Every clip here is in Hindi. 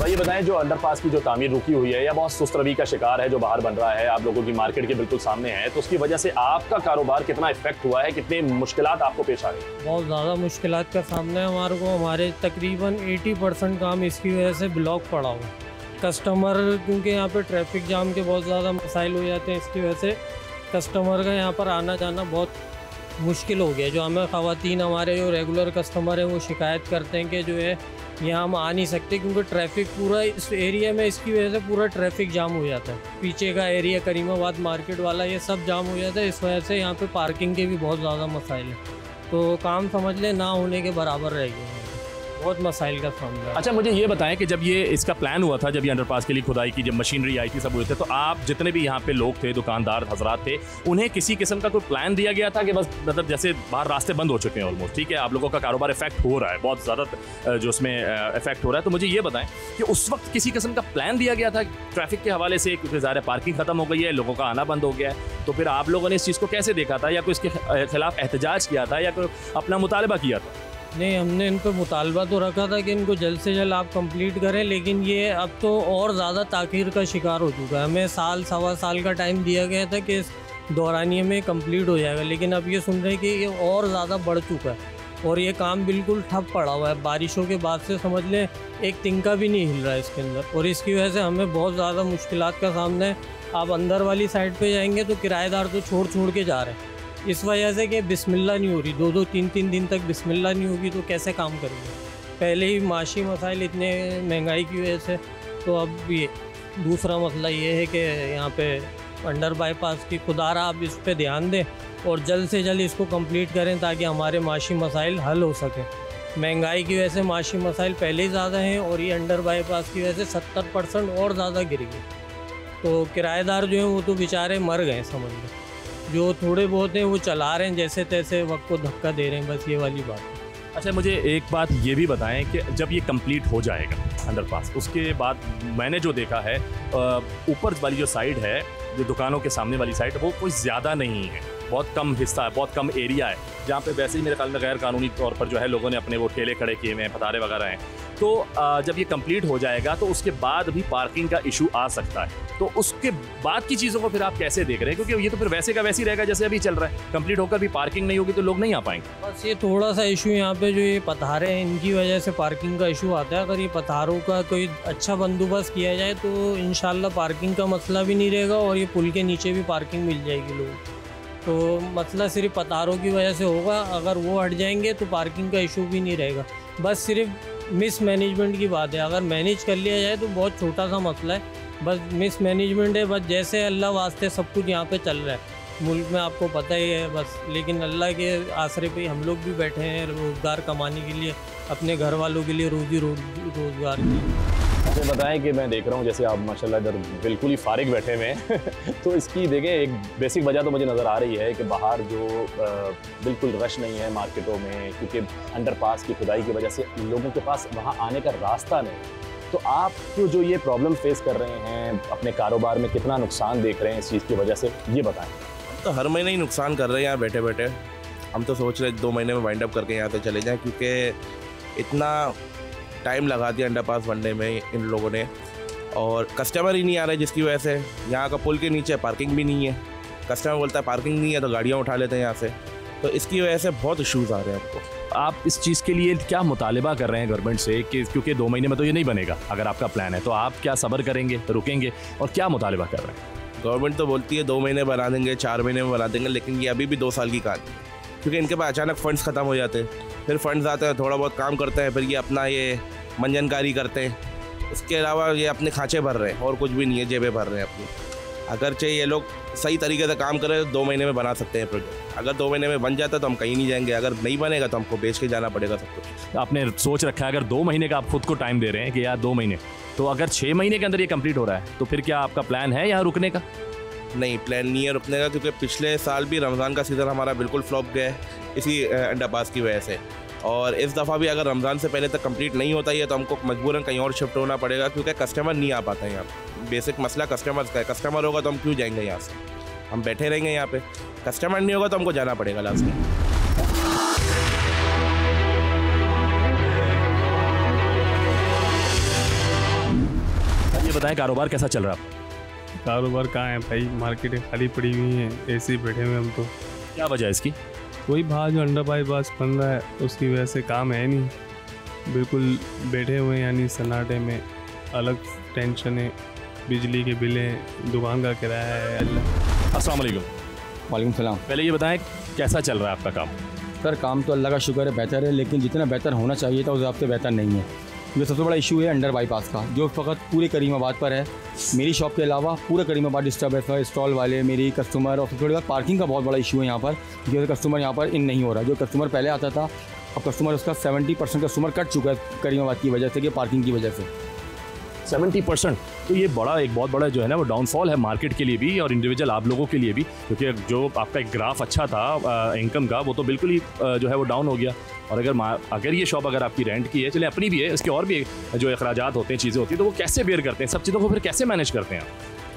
भाई ये बताएं, जो अंडरपास की जो तामीर रुकी हुई है या बहुत सुस्त रवि का शिकार है जो बाहर बन रहा है, आप लोगों की मार्केट के बिल्कुल सामने है, तो उसकी वजह से आपका कारोबार कितना इफेक्ट हुआ है, कितनी मुश्किलात आपको पेश आ रही है? बहुत ज़्यादा मुश्किलात का सामना है हमारे को। हमारे तकरीबन 80% काम इसकी वजह से ब्लॉक पड़ा हुआ है। कस्टमर, क्योंकि यहाँ पे ट्रैफिक जाम के बहुत ज़्यादा मसाइल हो जाते हैं, इसकी वजह से कस्टमर का यहाँ पर आना जाना बहुत मुश्किल हो गया। जो हमें ख़वातीन, हमारे जो रेगुलर कस्टमर हैं, वो शिकायत करते हैं कि जो है यहाँ हम आ नहीं सकते क्योंकि ट्रैफिक पूरा इस एरिया में, इसकी वजह से पूरा ट्रैफिक जाम हो जाता है। पीछे का एरिया करीमाबाद मार्केट वाला ये सब जाम हो जाता है। इस वजह से यहाँ पे पार्किंग के भी बहुत ज़्यादा मसाइल हैं। तो काम समझ ले ना होने के बराबर रह गए, बहुत मसाइल का सामना है। अच्छा, मुझे ये बताएं कि जब ये इसका प्लान हुआ था, जब ये अंडरपास के लिए खुदाई की, जब मशीनरी आई थी, सब हुए थे, तो आप जितने भी यहाँ पे लोग थे, दुकानदार हजरात थे, उन्हें किसी किस्म का कोई प्लान दिया गया था कि बस मतलब जैसे बाहर रास्ते बंद हो चुके हैं ऑलमोस्ट, ठीक है, आप लोगों का कारोबार इफेक्ट हो रहा है, बहुत ज़्यादा जो उसमें इफेक्ट हो रहा है, तो मुझे ये बताएं कि उस वक्त किसी किस्म का प्लान दिया गया था ट्रैफिक के हवाले से, क्योंकि ज़्यादा पार्किंग खत्म हो गई है, लोगों का आना बंद हो गया है, तो फिर आप लोगों ने इस चीज़ को कैसे देखा था, या कोई इसके खिलाफ एहतजाज किया था, या कोई अपना मुतालबा किया था? नहीं, हमने इन पर मुतालबा तो रखा था कि इनको जल्द से जल्द आप कंप्लीट करें, लेकिन ये अब तो और ज़्यादा ताख़ीर का शिकार हो चुका है। हमें साल सवा साल का टाइम दिया गया था कि इस दौरानिए में कंप्लीट हो जाएगा, लेकिन अब ये सुन रहे हैं कि ये और ज़्यादा बढ़ चुका है और ये काम बिल्कुल ठप पड़ा हुआ है। बारिशों के बाद से समझ लें एक तिनका भी नहीं हिल रहा है इसके अंदर, और इसकी वजह से हमें बहुत ज़्यादा मुश्किलात का सामना है। आप अंदर वाली साइड पर जाएंगे तो किराएदार तो छोड़ के जा रहे हैं, इस वजह से कि बिस्मिल्लाह नहीं हो रही। 2-2 3-3 दिन तक बिस्मिल्लाह नहीं होगी तो कैसे काम करेंगे। पहले ही माशी मसाइल इतने महंगाई की वजह से, तो अब ये दूसरा मसला ये है कि यहाँ पे अंडर बाईपास की खुदारा आप इस पे ध्यान दें और जल्द से जल्द इसको कंप्लीट करें ताकि हमारे माशी मसाइल हल हो सकें। महंगाई की वजह से माशी मसाइल पहले ही ज़्यादा हैं और ये अंडर बाईपास की वजह से 70% और ज़्यादा गिर गए। तो किराएदार जो हैं वो तो बेचारे मर गए समझ लें, जो थोड़े बहुत हैं वो चला रहे हैं जैसे तैसे, वक्त को धक्का दे रहे हैं, बस ये वाली बात है। अच्छा, मुझे एक बात ये भी बताएं कि जब ये कंप्लीट हो जाएगा अंडरपास, उसके बाद मैंने जो देखा है ऊपर वाली जो साइड है, जो दुकानों के सामने वाली साइड, वो कोई ज़्यादा नहीं है, बहुत कम हिस्सा है, बहुत कम एरिया है, जहाँ पे वैसे ही मेरे ख्याल में गैर कानूनी तौर पर जो है लोगों ने अपने वो ठेले खड़े किए हुए हैं, पतारे वगैरह हैं। तो जब ये कंप्लीट हो जाएगा तो उसके बाद भी पार्किंग का इशू आ सकता है, तो उसके बाद की चीज़ों को फिर आप कैसे देख रहे हैं? क्योंकि ये तो फिर वैसे का वैसे ही रहेगा जैसे अभी चल रहा है, कंप्लीट होकर भी पार्किंग नहीं होगी तो लोग नहीं आ पाएंगे। बस ये थोड़ा सा इशू यहाँ पे जो ये पथारे हैं इनकी वजह से पार्किंग का इशू आता है। अगर ये पथारों का कोई अच्छा बंदोबस्त किया जाए तो इंशाल्लाह पार्किंग का मसला भी नहीं रहेगा और ये पुल के नीचे भी पार्किंग मिल जाएगी लोगों को। तो मसला सिर्फ पथारों की वजह से होगा, अगर वो हट जाएंगे तो पार्किंग का इशू भी नहीं रहेगा। बस सिर्फ मिस मैनेजमेंट की बात है, अगर मैनेज कर लिया जाए तो बहुत छोटा सा मसला है, बस मिस मैनेजमेंट है। बस जैसे अल्लाह वास्ते सब कुछ यहाँ पे चल रहा है मुल्क में, आपको पता ही है बस, लेकिन अल्लाह के आसरे पे हम लोग भी बैठे हैं रोज़गार कमाने के लिए, अपने घर वालों के लिए रोज़गार के लिए। अच्छा, बताएं कि मैं देख रहा हूँ जैसे आप माशाल्लाह इधर बिल्कुल ही फारिग बैठे हुए हैं तो इसकी देखें एक बेसिक वजह तो मुझे नज़र आ रही है कि बाहर जो बिल्कुल रश नहीं है मार्केटों में, क्योंकि अंडरपास की खुदाई की वजह से लोगों के पास वहाँ आने का रास्ता नहीं। तो आप जो ये प्रॉब्लम फेस कर रहे हैं अपने कारोबार में, कितना नुकसान देख रहे हैं इस चीज़ की वजह से, ये बताएं। तो हर महीने ही नुकसान कर रहे हैं यहाँ बैठे बैठे। हम तो सोच रहे 2 महीने में वाइंड अप करके यहाँ से चले जाएं, क्योंकि इतना टाइम लगा दिया अंडरपास बनने में इन लोगों ने, और कस्टमर ही नहीं आ रहे, जिसकी वजह से यहाँ का पुल के नीचे पार्किंग भी नहीं है। कस्टमर बोलता है पार्किंग नहीं है तो गाड़ियाँ उठा लेते हैं यहाँ से, तो इसकी वजह से बहुत इशूज़ आ रहे हैं आपको। आप इस चीज़ के लिए क्या मुतालिबा कर रहे हैं गवर्नमेंट से कि क्योंकि 2 महीने में तो ये नहीं बनेगा, अगर आपका प्लान है तो आप क्या सब्र करेंगे, रुकेंगे, और क्या मुतालिबा कर रहे हैं? गवर्नमेंट तो बोलती है 2 महीने बना देंगे, 4 महीने में बना देंगे, लेकिन ये अभी भी 2 साल की कहानी है, क्योंकि इनके पास अचानक फंड्स ख़त्म हो जाते हैं, फिर फंड्स आते हैं, थोड़ा बहुत काम करते हैं, फिर ये अपना ये मंजनकारी करते हैं। उसके अलावा ये अपने खांचे भर रहे हैं और कुछ भी नहीं है, जेबें भर रहे हैं अपनी। अगर चाहिए ये लोग सही तरीके से काम करें तो 2 महीने में बना सकते हैं प्रोजेक्ट। अगर 2 महीने में बन जाता तो हम कहीं नहीं जाएंगे, अगर नहीं बनेगा तो हमको बेच के जाना पड़ेगा सब कुछ। आपने सोच रखा है अगर 2 महीने का आप खुद को टाइम दे रहे हैं कि यार 2 महीने, तो अगर 6 महीने के अंदर ये कंप्लीट हो रहा है तो फिर क्या आपका प्लान है यहाँ रुकने का? नहीं, प्लान नहीं है रुकने का, क्योंकि पिछले साल भी रमज़ान का सीज़न हमारा बिल्कुल फ्लॉप गया है इसी अंडरपास की वजह से, और इस दफ़ा भी अगर रमज़ान से पहले तक कंप्लीट नहीं होता है तो हमको मजबूरन कहीं और शिफ्ट होना पड़ेगा, क्योंकि कस्टमर नहीं आ पाता है यहाँ। बेसिक मसला कस्टमर्स का है, कस्टमर होगा तो हम क्यों जाएंगे यहाँ से, हम बैठे रहेंगे यहाँ पे, कस्टमर नहीं होगा तो हमको जाना पड़ेगा लास्ट में। बताएं कारोबार कैसा चल रहा है? कारोबार कहाँ है भाई, मार्केटें खाली पड़ी हुई हैं, ऐसे ही बैठे हुए हम तो। क्या वजह है इसकी? कोई बाहर जो अंडर बाईपास बन रहा है उसकी वजह से काम है नहीं, बिल्कुल बैठे हुए हैं, यानी सन्नाटे में। अलग टेंशन है, बिजली के बिलें, दुकान का किराया है। अल्लाह। अस्सलाम वालेकुम। वालेकुम सलाम। पहले ये बताएं कैसा चल रहा है आपका काम? सर काम तो अल्लाह का शुक्र है बेहतर है, लेकिन जितना बेहतर होना चाहिए था उस हिसाब से बेहतर नहीं है। ये सबसे बड़ा इशू है अंडर बाईपास का, जो फ़कत पूरे करीमाबाद पर है। मेरी शॉप के अलावा पूरा करीमाबाद डिस्टर्ब है, स्टॉल वाले, मेरी कस्टमर, और सबसे बड़ी बात पार्किंग का बहुत बड़ा इशू है यहाँ पर, क्योंकि कस्टमर यहाँ पर इन नहीं हो रहा। जो कस्टमर पहले आता था, अब कस्टमर उसका 70% कस्टमर कट चुका है करीमाबाद की वजह से, कि पार्किंग की वजह से। 70%। तो ये एक बहुत बड़ा जो है ना वो डाउनफॉल है मार्केट के लिए भी और इंडिविजुअल आप लोगों के लिए भी, क्योंकि जो आपका एक ग्राफ अच्छा था इनकम का, वो तो बिल्कुल ही जो है वो डाउन हो गया। और अगर ये शॉप अगर आपकी रेंट की है, चले अपनी भी है, इसके और भी जो अखराजात होते हैं, चीज़ें होती हैं, तो वो कैसे बेयर करते हैं? सब चीज़ों को फिर कैसे मैनेज करते हैं आप?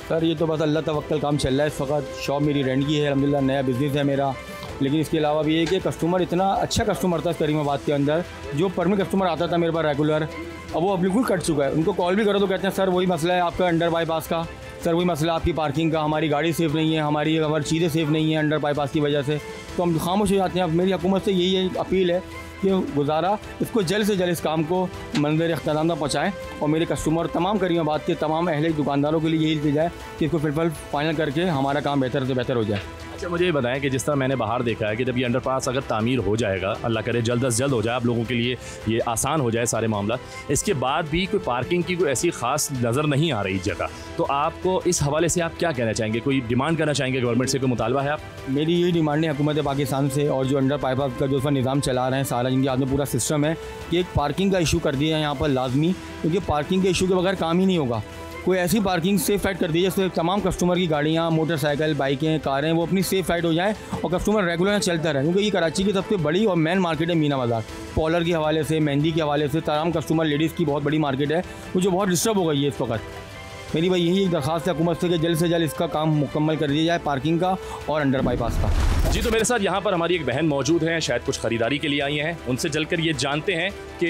सर ये तो बस अल्लाह तवक्कल काम चल रहा है इस वक्त। शॉप मेरी रेंट की है, अल्हम्दुलिल्लाह नया बिज़नेस है मेरा। लेकिन इसके अलावा भी ये कि कस्टमर इतना अच्छा कस्टमर था करीमाबाद के अंदर, जो परमिट कस्टमर आता था मेरे पास रेगुलर, अब वो बिल्कुल कट चुका है। उनको कॉल भी करो तो कहते हैं सर वही मसला है आपका अंडर बाईपास का, सर वही मसला आपकी पार्किंग का, हमारी गाड़ी सेफ़ नहीं है, हमारी चीज़ें सेफ़ नहीं है अंडर बाईपास की वजह से। तो हम खामोश हो जाते हैं। अब मेरी हुकूमत से यही अपील है कि गुजारा इसको जल्द से जल्द इस काम को मंजर इख्तिताम तक पहुँचाएँ, और मेरे कस्टमर तमाम करीमाबाद के तमाम अहले दुकानदारों के लिए यही दी जाए कि इसको फिलहाल फाइनल करके हमारा काम बेहतर से बेहतर हो जाए। अच्छा, मुझे ये बताएं कि जिस तरह मैंने बाहर देखा है कि जब ये अंडरपास अगर तामीर हो जाएगा, अल्लाह करे जल्द से जल्द हो जाए, आप लोगों के लिए ये आसान हो जाए सारे मामला, इसके बाद भी कोई पार्किंग की कोई ऐसी ख़ास नज़र नहीं आ रही जगह, तो आपको इस हवाले से आप क्या कहना चाहेंगे? कोई डिमांड करना चाहेंगे गवर्नमेंट से? कोई मुतालबा है आप? मेरी यही डिमांड है हुकूमत पाकिस्तान से, और जो अंडर बाईपास का जो निज़ाम चला रहे हैं सारा, जिनके हाथ में पूरा सिस्टम है, कि एक पार्किंग का इशू कर दिया है यहाँ पर लाजमी, क्योंकि पार्किंग के इशू के बगैर काम ही नहीं होगा। कोई ऐसी पार्किंग सेफ साइड कर दीजिए जिससे तमाम कस्टमर की गाड़ियाँ, मोटरसाइकिल, बाइकें, कारें, वो अपनी सेफ साइड हो जाए और कस्टमर रेगुलर चलता रहे। क्योंकि ये कराची की सबसे बड़ी और मेन मार्केट है मीना बाज़ार। पॉलर के हवाले से, मेहंदी के हवाले से तमाम कस्टमर लेडीज़ की बहुत बड़ी मार्केट है, वो जो बहुत डिस्टर्ब हो गई है इस वक्त। मेरी भाई यही एक दरख्वास्त है हुकूमत से कि जल्द से जल्द इसका काम मुकम्मल कर दिया जाए, पार्किंग का और अंडर बाईपास का। जी, तो मेरे साथ यहाँ पर हमारी एक बहन मौजूद हैं, शायद कुछ ख़रीदारी के लिए आई हैं। उनसे चलकर ये जानते हैं कि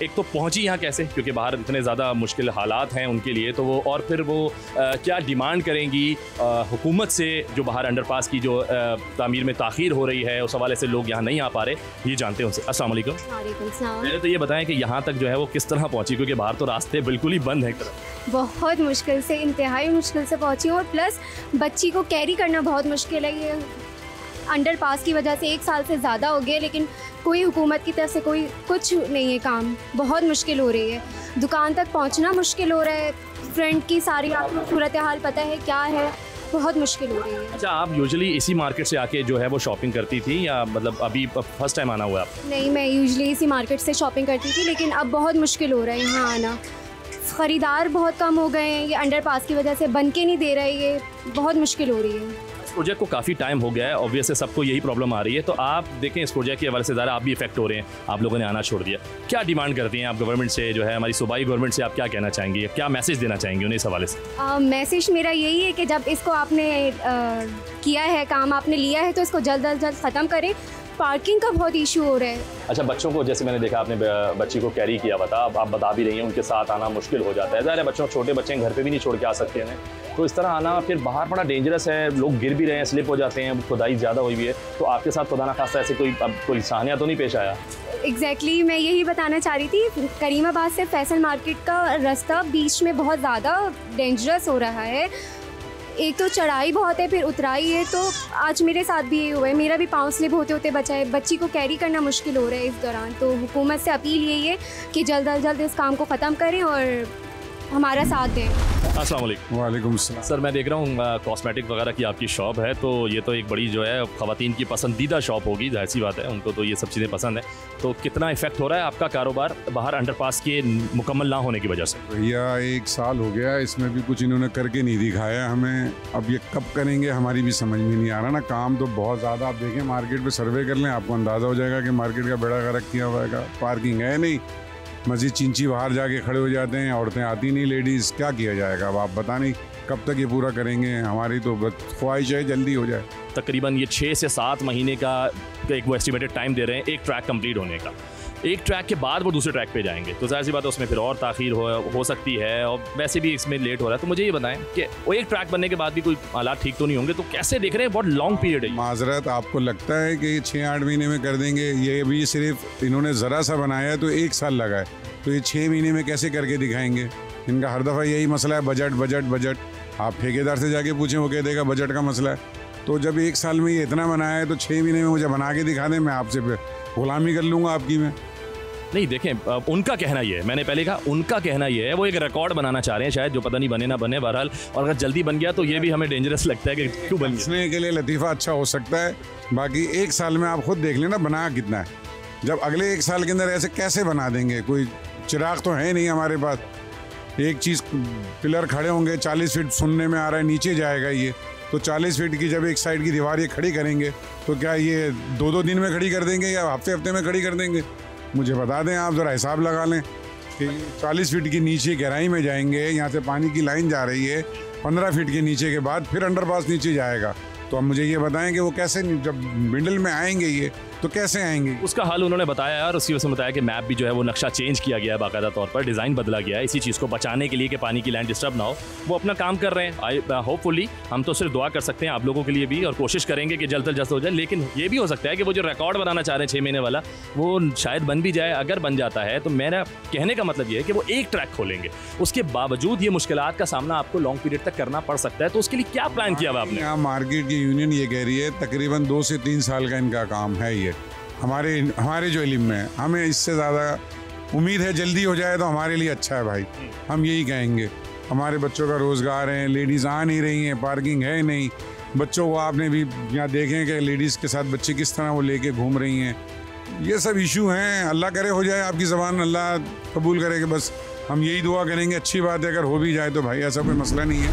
एक तो पहुँची यहाँ कैसे, क्योंकि बाहर इतने ज़्यादा मुश्किल हालात हैं उनके लिए, तो वो और फिर वो क्या डिमांड करेंगी हुकूमत से, जो बाहर अंडरपास की जो तामीर में ताख़ीर हो रही है, उस हवाले से लोग यहाँ नहीं आ पा रहे, ये जानते हैं उनसे। अस्सलाम वालेकुम। पहले तो ये बताएं कि यहाँ तक जो है वो किस तरह पहुँची, क्योंकि बाहर तो रास्ते बिल्कुल ही बंद हैं। बहुत मुश्किल से, इंतहाई मुश्किल से पहुँची, और प्लस बच्ची को कैरी करना बहुत मुश्किल है। ये अंडरपास की वजह से 1 साल से ज़्यादा हो गया, लेकिन कोई हुकूमत की तरफ से कोई कुछ नहीं है काम। बहुत मुश्किल हो रही है, दुकान तक पहुंचना मुश्किल हो रहा है। फ्रेंड की सारी आपको सूरत हाल पता है क्या है, बहुत मुश्किल हो रही है। अच्छा, आप यूजुअली इसी मार्केट से आके जो है वो शॉपिंग करती थी, या मतलब अभी फर्स्ट टाइम आना हुआ आप? नहीं, मैं यूजुअली इसी मार्केट से शॉपिंग करती थी, लेकिन अब बहुत मुश्किल हो रहा है यहाँ आना। ख़रीदार बहुत कम हो गए हैं, ये अंडरपास की वजह से बन के नहीं दे रहे, ये बहुत मुश्किल हो रही है। प्रोजेक्ट को काफ़ी टाइम हो गया है, ऑब्वियसली सबको यही प्रॉब्लम आ रही है, तो आप देखें इस प्रोजेक्ट के हवाले से ज़्यादा आप भी इफेक्ट हो रहे हैं, आप लोगों ने आना छोड़ दिया। क्या डिमांड करती हैं आप गवर्नमेंट से, जो है हमारी सूबाई गवर्नमेंट से, आप क्या कहना चाहेंगे, क्या मैसेज देना चाहेंगे उन्हें इस हवाले से? मैसेज मेरा यही है कि जब इसको आपने किया है, काम आपने लिया है, तो इसको जल्द अज जल्द ख़त्म करें। पार्किंग का बहुत इशू हो रहा है। अच्छा, बच्चों को जैसे मैंने देखा आपने बच्ची को कैरी किया बता, अब आप बता भी रही हैं उनके साथ आना मुश्किल हो जाता है। ज़ाहिर है बच्चों, छोटे बच्चे घर पे भी नहीं छोड़ के आ सकते हैं, तो इस तरह आना फिर बाहर बड़ा डेंजरस है, लोग गिर भी रहे हैं, स्लिप हो जाते हैं, खुदाई ज़्यादा हुई हुई है। तो आपके साथ खुदा ना खास्ता ऐसे कोई साहनिया तो नहीं पेश आया? एग्जैक्टली मैं यही बताना चाह रही थी। करीमाबाद से फैसल मार्केट का रास्ता बीच में बहुत ज़्यादा डेंजरस हो रहा है। एक तो चढ़ाई बहुत है, फिर उतराई है, तो आज मेरे साथ भी ये हुआ है, मेरा भी पाँव स्लिप होते होते बचा है। बच्ची को कैरी करना मुश्किल हो रहा है इस दौरान। तो हुकूमत से अपील यही है कि जल्द अज जल्द इस काम को ख़त्म करें और हमारा साथ दें। अस्सलाम वालेकुम। वालेकुम सलाम। सर, मैं देख रहा हूँ कॉस्मेटिक वगैरह की आपकी शॉप है, तो ये तो एक बड़ी जो है ख़वातीन की पसंदीदा शॉप होगी, जाहिर सी बात है, उनको तो ये सब चीज़ें पसंद है। तो कितना इफेक्ट हो रहा है आपका कारोबार बाहर अंडरपास के मुकम्मल ना होने की वजह से? भैया 1 साल हो गया, इसमें भी कुछ इन्होंने करके नहीं दिखाया हमें। अब ये कब करेंगे हमारी भी समझ में नहीं आ रहा ना। काम तो बहुत ज़्यादा, आप देखें मार्केट पे सर्वे कर लें, आपको अंदाज़ा हो जाएगा कि मार्केट का बेड़ा गर्क किया हुआ है। पार्किंग है नहीं, मस्जिद चिंची बाहर जाके खड़े हो जाते हैं, औरतें आती नहीं, लेडीज़, क्या किया जाएगा? अब आप पता नहीं कब तक ये पूरा करेंगे। हमारी तो ख्वाहिश है जल्दी हो जाए। तकरीबन ये 6 से 7 महीने का एक वो एस्टिमेटेड टाइम दे रहे हैं एक ट्रैक कंप्लीट होने का। एक ट्रैक के बाद वो दूसरे ट्रैक पे जाएंगे, तो जाहिर सी बात है उसमें फिर और ताख़ीर हो सकती है, और वैसे भी इसमें लेट हो रहा है। तो मुझे ये बताएं कि वो एक ट्रैक बनने के बाद भी कोई हालात ठीक तो नहीं होंगे, तो कैसे देख रहे हैं? बहुत लॉन्ग पीरियड है। माजरत, आपको लगता है कि 6-8 महीने में कर देंगे? ये भी सिर्फ इन्होंने ज़रा सा बनाया है तो 1 साल लगा है, तो ये 6 महीने में कैसे करके दिखाएंगे? इनका हर दफ़ा यही मसला है, बजट बजट बजट। आप ठेकेदार से जाके पूछें, वो कह देगा बजट का मसला है। तो जब 1 साल में ये इतना बनाया है तो 6 महीने में मुझे बना के दिखा दें, मैं आपसे गुलामी कर लूँगा आपकी मैं। नहीं देखें, उनका कहना ये है, मैंने पहले कहा उनका कहना ये है, वो एक रिकॉर्ड बनाना चाह रहे हैं शायद, जो पता नहीं बने ना बने बहरहाल। और अगर जल्दी बन गया तो ये भी हमें डेंजरस लगता है कि क्यों बन गया। के लिए लतीफ़ा अच्छा हो सकता है, बाकी 1 साल में आप खुद देख लेना बना कितना है। जब अगले 1 साल के अंदर ऐसे कैसे बना देंगे? कोई चिराग तो है नहीं हमारे पास। एक चीज़, पिलर खड़े होंगे 40 फीट, सुनने में आ रहा है नीचे जाएगा ये, तो 40 फीट की जब एक साइड की दीवार ये खड़ी करेंगे तो क्या ये 2-2 दिन में खड़ी कर देंगे या हफ्ते में खड़ी कर देंगे? मुझे बता दें, आप ज़रा हिसाब लगा लें कि 40 फीट की नीचे गहराई में जाएंगे, यहाँ से पानी की लाइन जा रही है 15 फीट के नीचे के बाद फिर अंडरपास नीचे जाएगा, तो अब मुझे ये बताएं कि वो कैसे, जब मिडल में आएंगे ये तो कैसे आएंगे? उसका हल उन्होंने बताया और उसी वजह से बताया कि मैप भी जो है वो नक्शा चेंज किया गया है, बाकायदा तौर पर डिज़ाइन बदला गया है इसी चीज़ को बचाने के लिए कि पानी की लाइन डिस्टर्ब ना हो। वो अपना काम कर रहे हैं, होपफुली हम तो सिर्फ दुआ कर सकते हैं आप लोगों के लिए भी, और कोशिश करेंगे कि जल्द से जल्द हो जाए। लेकिन ये भी हो सकता है कि वो जो रिकॉर्ड बनाना चाह रहे हैं 6 महीने वाला, वो शायद बन भी जाए। अगर बन जाता है तो मेरा कहने का मतलब ये है कि वो एक ट्रैक खोलेंगे, उसके बावजूद ये मुश्किलात का सामना आपको लॉन्ग पीरियड तक करना पड़ सकता है। तो उसके लिए क्या प्लान किया हुआ आपने? यहाँ मार्केट की यूनियन ये कह रही है तकरीबन 2 से 3 साल का इनका काम है ये, हमारे जो इल्म में है। हमें इससे ज़्यादा उम्मीद है जल्दी हो जाए तो हमारे लिए अच्छा है भाई, हम यही कहेंगे। हमारे बच्चों का रोज़गार है, लेडीज़ आ नहीं रही हैं, पार्किंग है नहीं, बच्चों को आपने भी यहाँ देखें कि लेडीज़ के साथ बच्चे किस तरह वो लेके घूम रही हैं। ये सब इशू हैं, अल्लाह करे हो जाए आपकी ज़बान, अल्लाह कबूल करे कि बस हम यही दुआ करेंगे। अच्छी बात है, अगर हो भी जाए तो भाई ऐसा कोई मसला नहीं है।